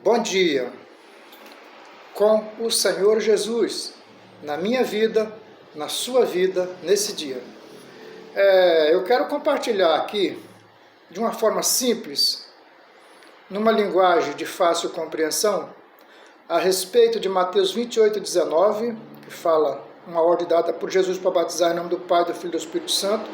Bom dia com o Senhor Jesus, na minha vida, na sua vida, nesse dia. Eu quero compartilhar aqui, de uma forma simples, numa linguagem de fácil compreensão, a respeito de Mateus 28:19, que fala uma ordem dada por Jesus para batizar em nome do Pai, do Filho e do Espírito Santo.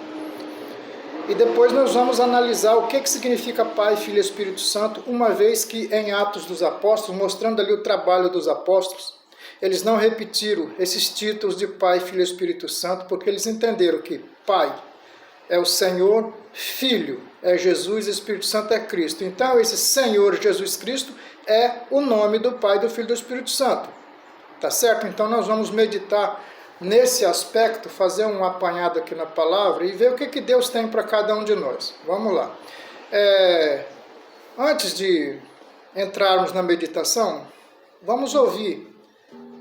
E depois nós vamos analisar o que significa Pai, Filho e Espírito Santo, uma vez que em Atos dos Apóstolos, mostrando ali o trabalho dos apóstolos, eles não repetiram esses títulos de Pai, Filho e Espírito Santo, porque eles entenderam que Pai é o Senhor, Filho é Jesus e Espírito Santo é Cristo. Então esse Senhor Jesus Cristo é o nome do Pai, do Filho e do Espírito Santo. Tá certo? Então nós vamos meditar nesse aspecto, fazer um apanhado aqui na palavra e ver o que Deus tem para cada um de nós. Vamos lá. Antes de entrarmos na meditação, vamos ouvir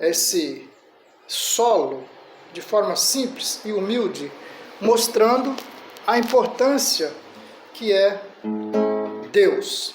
esse solo de forma simples e humilde, mostrando a importância que é Deus.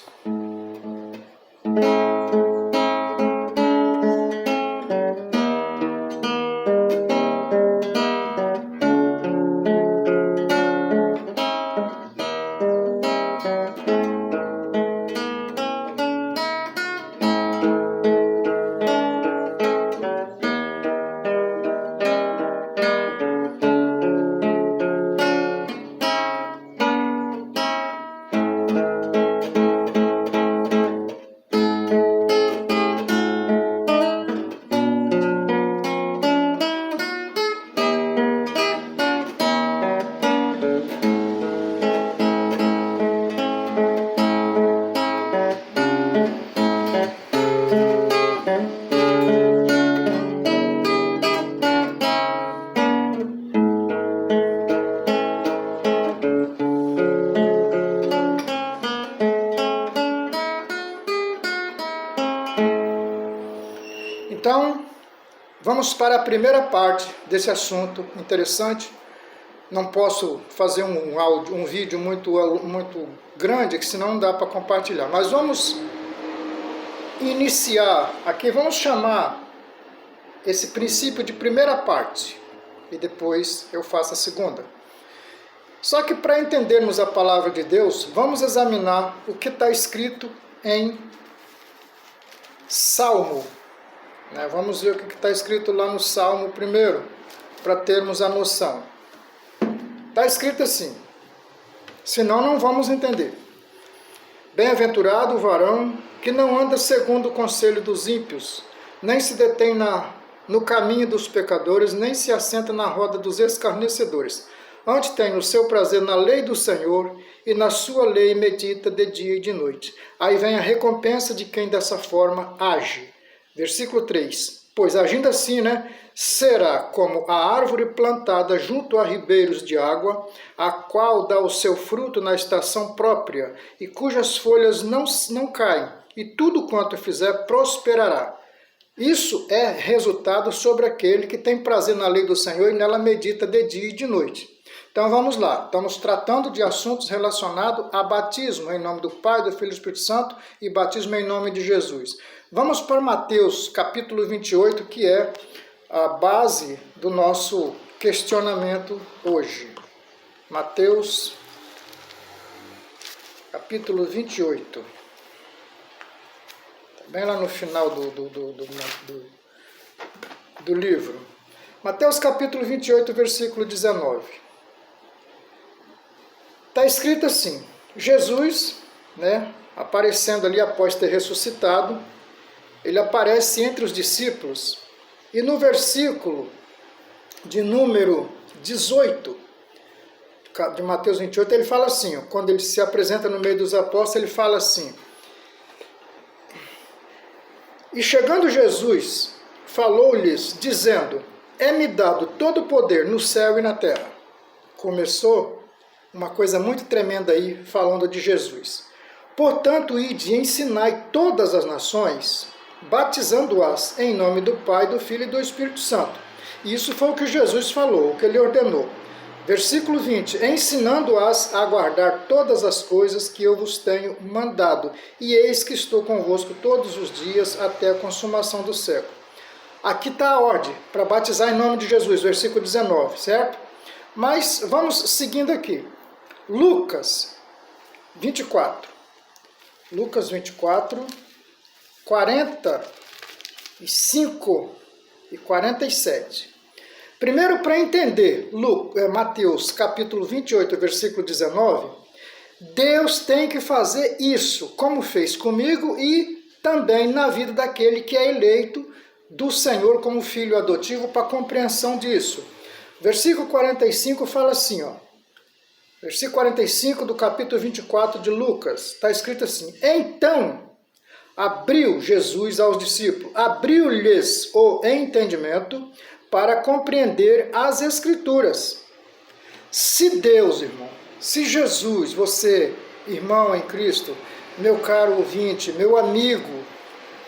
Então, vamos para a primeira parte desse assunto interessante. Não posso fazer um vídeo muito grande, que senão não dá para compartilhar. Mas vamos iniciar aqui, vamos chamar esse princípio de primeira parte, e depois eu faço a segunda. Só que para entendermos a palavra de Deus, vamos examinar o que está escrito em Salmo. Vamos ver o que está escrito lá no Salmo primeiro, para termos a noção. Está escrito assim, senão não vamos entender. Bem-aventurado o varão que não anda segundo o conselho dos ímpios, nem se detém no caminho dos pecadores, nem se assenta na roda dos escarnecedores. Antes tem o seu prazer na lei do Senhor, e na sua lei medita de dia e de noite. Aí vem a recompensa de quem dessa forma age. Versículo 3, pois agindo assim, será como a árvore plantada junto a ribeiros de água, a qual dá o seu fruto na estação própria, e cujas folhas não caem, e tudo quanto fizer prosperará. Isso é resultado sobre aquele que tem prazer na lei do Senhor e nela medita de dia e de noite. Então vamos lá, estamos tratando de assuntos relacionados a batismo em nome do Pai, do Filho e do Espírito Santo e batismo em nome de Jesus. Vamos para Mateus capítulo 28, que é a base do nosso questionamento hoje. Mateus capítulo 28. Bem lá no final do livro. Mateus capítulo 28, versículo 19. Está escrito assim, Jesus, aparecendo ali após ter ressuscitado, ele aparece entre os discípulos, e no versículo de número 18, de Mateus 28, ele fala assim, quando ele se apresenta no meio dos apóstolos, ele fala assim, e chegando Jesus, falou-lhes, dizendo, é-me dado todo o poder no céu e na terra. Começou uma coisa muito tremenda aí, falando de Jesus. Portanto, ide e ensinai todas as nações, batizando-as em nome do Pai, do Filho e do Espírito Santo. E isso foi o que Jesus falou, o que ele ordenou. Versículo 20, ensinando-as a guardar todas as coisas que eu vos tenho mandado, e eis que estou convosco todos os dias até a consumação do século. Aqui está a ordem para batizar em nome de Jesus, versículo 19, certo? Mas vamos seguindo aqui. Lucas 24. Lucas 24, 45 e 47. Primeiro, para entender Mateus capítulo 28, versículo 19, Deus tem que fazer isso, como fez comigo e também na vida daquele que é eleito do Senhor como filho adotivo, para compreensão disso. Versículo 45 fala assim, ó. Versículo 45 do capítulo 24 de Lucas, está escrito assim, então abriu Jesus aos discípulos, abriu-lhes o entendimento para compreender as Escrituras. Se Deus, irmão, se Jesus, você, irmão em Cristo, meu caro ouvinte, meu amigo,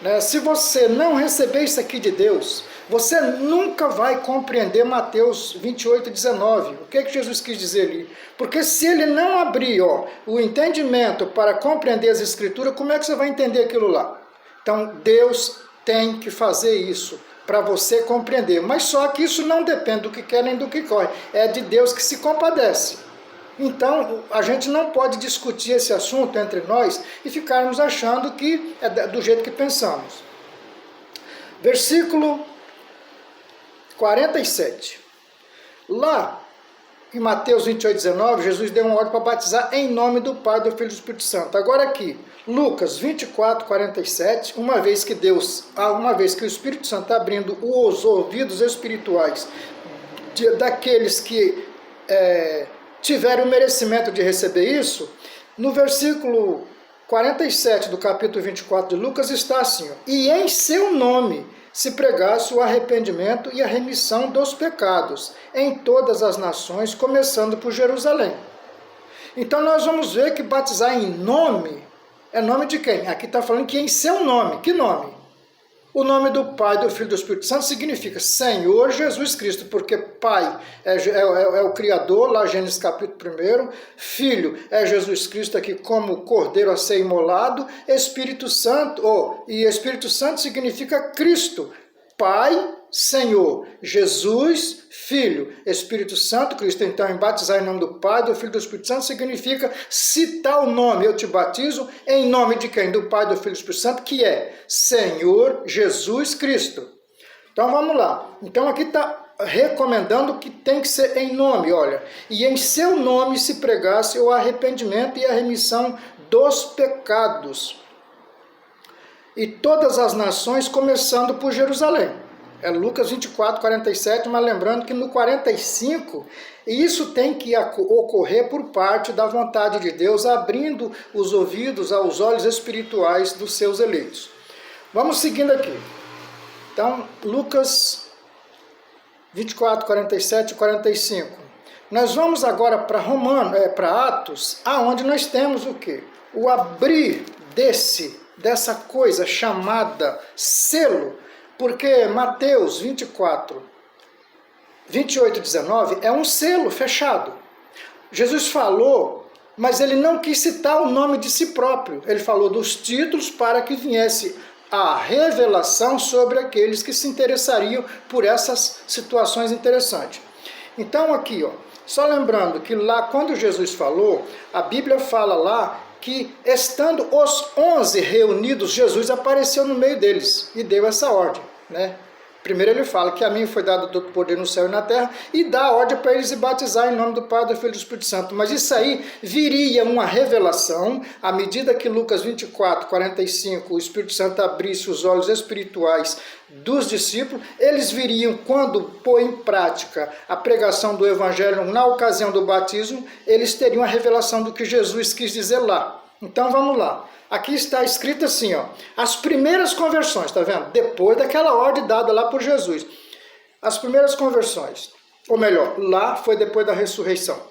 né, se você não receber isso aqui de Deus, você nunca vai compreender Mateus 28, 19. O que é que Jesus quis dizer ali? Porque se ele não abrir o entendimento para compreender as Escrituras, como é que você vai entender aquilo lá? Então, Deus tem que fazer isso para você compreender. Mas só que isso não depende do que quer nem do que corre. É de Deus que se compadece. Então, a gente não pode discutir esse assunto entre nós e ficarmos achando que é do jeito que pensamos. Versículo 47. Lá em Mateus 28, 19, Jesus deu uma ordem para batizar em nome do Pai, do Filho e do Espírito Santo. Agora aqui, Lucas 24, 47, uma vez que o Espírito Santo está abrindo os ouvidos espirituais daqueles que tiveram o merecimento de receber isso, no versículo 47 do capítulo 24 de Lucas está assim, ó, e em seu nome se pregasse o arrependimento e a remissão dos pecados em todas as nações, começando por Jerusalém. Então nós vamos ver que batizar em nome, é nome de quem? Aqui está falando que em seu nome. Que nome? O nome do Pai, do Filho e do Espírito Santo significa Senhor Jesus Cristo, porque Pai é o Criador, lá Gênesis capítulo 1, Filho é Jesus Cristo aqui como Cordeiro a ser imolado, Espírito Santo, e Espírito Santo significa Cristo, Pai, Senhor, Jesus, Filho, Espírito Santo, Cristo. Então, em batizar em nome do Pai, do Filho e do Espírito Santo significa citar o nome. Eu te batizo em nome de quem? Do Pai, do Filho e do Espírito Santo, que é Senhor Jesus Cristo. Então, vamos lá. Então, aqui está recomendando que tem que ser em nome, olha. E em seu nome se pregasse o arrependimento e a remissão dos pecados. E todas as nações, começando por Jerusalém. É Lucas 24, 47, mas lembrando que no 45, isso tem que ocorrer por parte da vontade de Deus, abrindo os ouvidos aos olhos espirituais dos seus eleitos. Vamos seguindo aqui. Então, Lucas 24, 47 e 45. Nós vamos agora para Atos, aonde nós temos o quê? O abrir dessa coisa chamada selo, porque Mateus 24, 28 e 19 é um selo fechado. Jesus falou, mas ele não quis citar o nome de si próprio. Ele falou dos títulos para que viesse a revelação sobre aqueles que se interessariam por essas situações interessantes. Então aqui, só lembrando que lá quando Jesus falou, a Bíblia fala lá que estando os 11 reunidos, Jesus apareceu no meio deles e deu essa ordem, né? Primeiro ele fala que a mim foi dado todo poder no céu e na terra e dá a ordem para eles se batizar em nome do Pai, do Filho e do Espírito Santo. Mas isso aí viria uma revelação, à medida que Lucas 24, 45, o Espírito Santo abrisse os olhos espirituais dos discípulos, eles viriam, quando pôr em prática a pregação do Evangelho na ocasião do batismo, eles teriam a revelação do que Jesus quis dizer lá. Então vamos lá. Aqui está escrito assim, as primeiras conversões, está vendo? Depois daquela ordem dada lá por Jesus. As primeiras conversões, ou melhor, lá foi depois da ressurreição.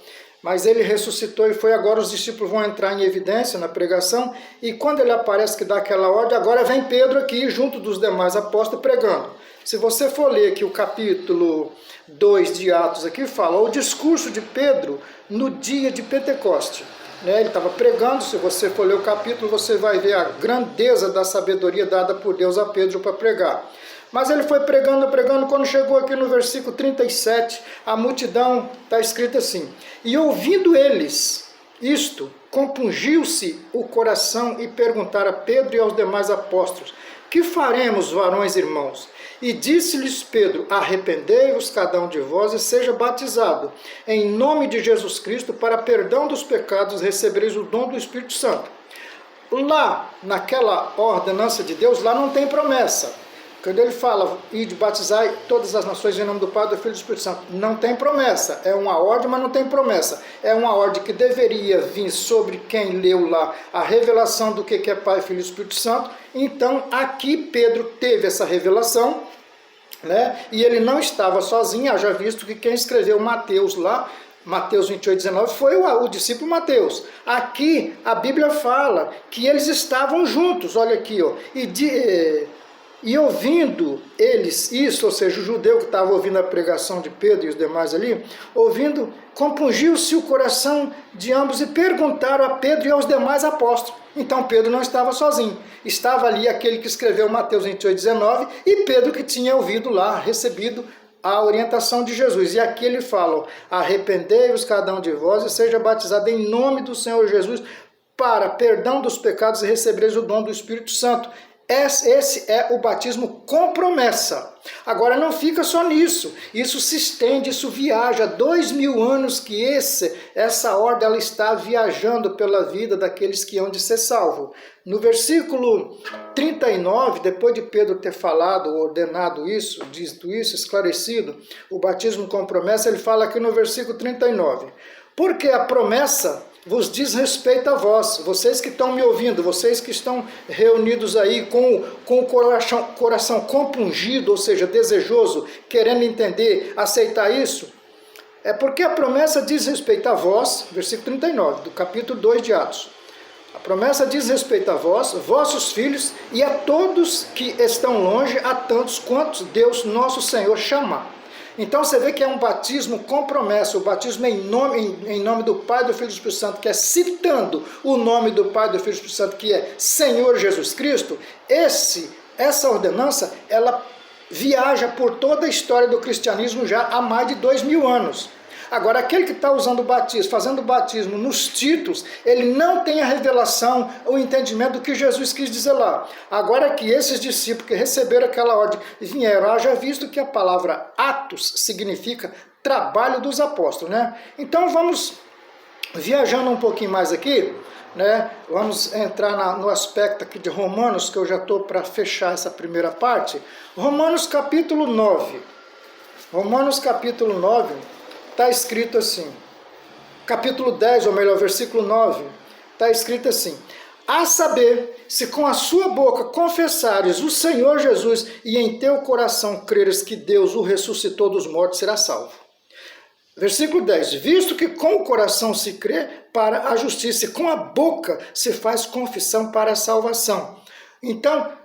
mas ele ressuscitou e foi. Agora os discípulos vão entrar em evidência na pregação, e quando ele aparece que dá aquela ordem, agora vem Pedro aqui, junto dos demais apóstolos, pregando. Se você for ler aqui o capítulo 2 de Atos, aqui fala o discurso de Pedro no dia de Pentecoste. Ele estava pregando. Se você for ler o capítulo, você vai ver a grandeza da sabedoria dada por Deus a Pedro para pregar. Mas ele foi pregando, quando chegou aqui no versículo 37, a multidão, está escrito assim: e ouvindo eles isto, compungiu-se o coração e perguntaram a Pedro e aos demais apóstolos: que faremos, varões irmãos? E disse-lhes Pedro: arrependei-vos cada um de vós e seja batizado em nome de Jesus Cristo para perdão dos pecados, recebereis o dom do Espírito Santo. Lá, naquela ordenança de Deus, lá não tem promessa. Quando ele fala, ide batizar todas as nações em nome do Pai, do Filho e do Espírito Santo, não tem promessa. É uma ordem, mas não tem promessa. É uma ordem que deveria vir sobre quem leu lá a revelação do que é Pai, Filho e Espírito Santo. Então, aqui Pedro teve essa revelação, né? E ele não estava sozinho, haja visto que quem escreveu Mateus lá, Mateus 28, 19, foi o discípulo Mateus. Aqui a Bíblia fala que eles estavam juntos, olha aqui, ó, e ouvindo eles isso, ou seja, o judeu que estava ouvindo a pregação de Pedro e os demais ali, ouvindo, compungiu-se o coração de ambos e perguntaram a Pedro e aos demais apóstolos. Então Pedro não estava sozinho, estava ali aquele que escreveu Mateus 28, 19 e Pedro que tinha ouvido lá, recebido a orientação de Jesus. E aqui ele fala: arrependei-vos cada um de vós e seja batizado em nome do Senhor Jesus para perdão dos pecados e recebereis o dom do Espírito Santo. Esse é o batismo com promessa. Agora não fica só nisso, isso se estende, isso viaja. 2000 anos que essa ordem ela está viajando pela vida daqueles que hão de ser salvos. No versículo 39, depois de Pedro ter falado, ordenado isso, dito isso, esclarecido, o batismo com promessa, ele fala aqui no versículo 39, porque a promessa vos diz respeito a vós, vocês que estão me ouvindo, vocês que estão reunidos aí com o coração compungido, ou seja, desejoso, querendo entender, aceitar isso, é porque a promessa diz respeito a vós, versículo 39, do capítulo 2 de Atos. A promessa diz respeito a vós, vossos filhos, e a todos que estão longe, a tantos quantos Deus nosso Senhor chamar. Então você vê que é um batismo com promessa, o batismo em nome do Pai, do Filho e do Espírito Santo, que é citando o nome do Pai, do Filho e do Espírito Santo, que é Senhor Jesus Cristo. Essa ordenança, ela viaja por toda a história do cristianismo já há mais de 2000 anos. Agora, aquele que está usando o batismo, fazendo o batismo nos títulos, ele não tem a revelação, o entendimento do que Jesus quis dizer lá. Agora que esses discípulos que receberam aquela ordem vieram, já visto que a palavra Atos significa trabalho dos apóstolos, né? Então vamos viajando um pouquinho mais aqui, né? Vamos entrar no aspecto aqui de Romanos, que eu já estou para fechar essa primeira parte. Romanos capítulo 9. Romanos capítulo 9. Está escrito assim, capítulo 10, ou melhor, versículo 9, está escrito assim: a saber, se com a sua boca confessares o Senhor Jesus e em teu coração creres que Deus o ressuscitou dos mortos, será salvo. Versículo 10, visto que com o coração se crê para a justiça e com a boca se faz confissão para a salvação. Então,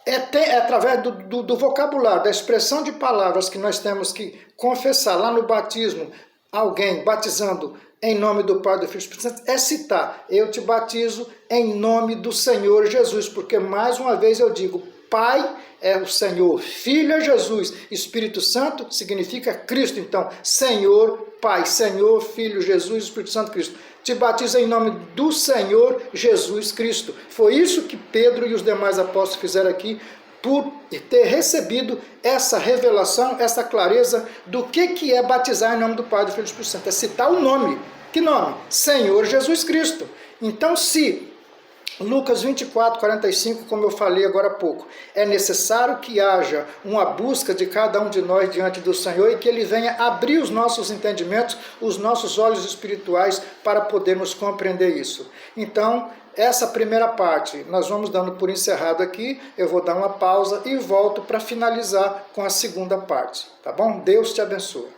é através do vocabulário, da expressão de palavras que nós temos que confessar. Lá no batismo, alguém batizando em nome do Pai, do Filho e do Espírito Santo, é citar: eu te batizo em nome do Senhor Jesus, porque mais uma vez eu digo, Pai é o Senhor, Filho é Jesus, Espírito Santo significa Cristo. Então, Senhor, Pai, Senhor, Filho, Jesus, Espírito Santo, Cristo. Te batiza em nome do Senhor Jesus Cristo. Foi isso que Pedro e os demais apóstolos fizeram aqui, por ter recebido essa revelação, essa clareza do que é batizar em nome do Pai, do Filho e do Espírito Santo. É citar o nome. Que nome? Senhor Jesus Cristo. Então, se Lucas 24, 45, como eu falei agora há pouco, é necessário que haja uma busca de cada um de nós diante do Senhor e que Ele venha abrir os nossos entendimentos, os nossos olhos espirituais para podermos compreender isso. Então, essa primeira parte nós vamos dando por encerrado aqui, eu vou dar uma pausa e volto para finalizar com a segunda parte, tá bom? Deus te abençoe.